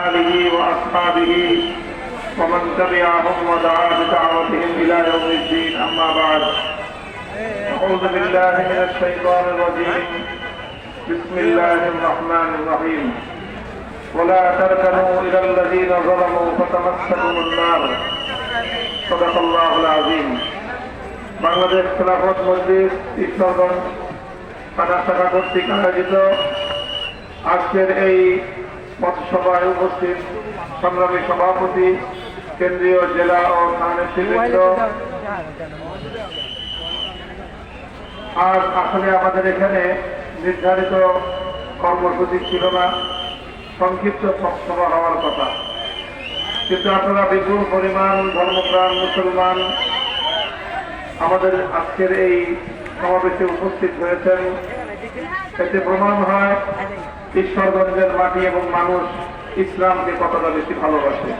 آله وأصحابه ومن تبعهم ودعا بدعوتهم إلى يوم الدين أما بعد أعوذ بالله من الشيطان الرجيم بسم الله الرحمن الرحيم ولا تركنوا إلى الذين ظلموا فتمسكوا النار صدق الله العظيم বাংলাদেশ খেলাফত মজলিস ঈশ্বরগঞ্জ থানা শাখা কর্তৃক আয়োজিত আজকের এই পথসভায় উপস্থিত সংগ্রামী সভাপতি কেন্দ্রীয় জেলা ও থানা নেতৃবৃন্দ, আজ আসলে আমাদের এখানে নির্ধারিত কর্মসূচি ছিল না, সংক্ষিপ্ত সভা হওয়ার কথা, কিন্তু আপনারা বিপুল পরিমাণ ধর্মপ্রাণ মুসলমান আমাদের আজকের এই সমাবেশে উপস্থিত হয়েছেন। এতে প্রমাণ হয় ঈশ্বরগঞ্জের মাটি এবং মানুষ ইসলামকে কতটা বেশি ভালোবাসে।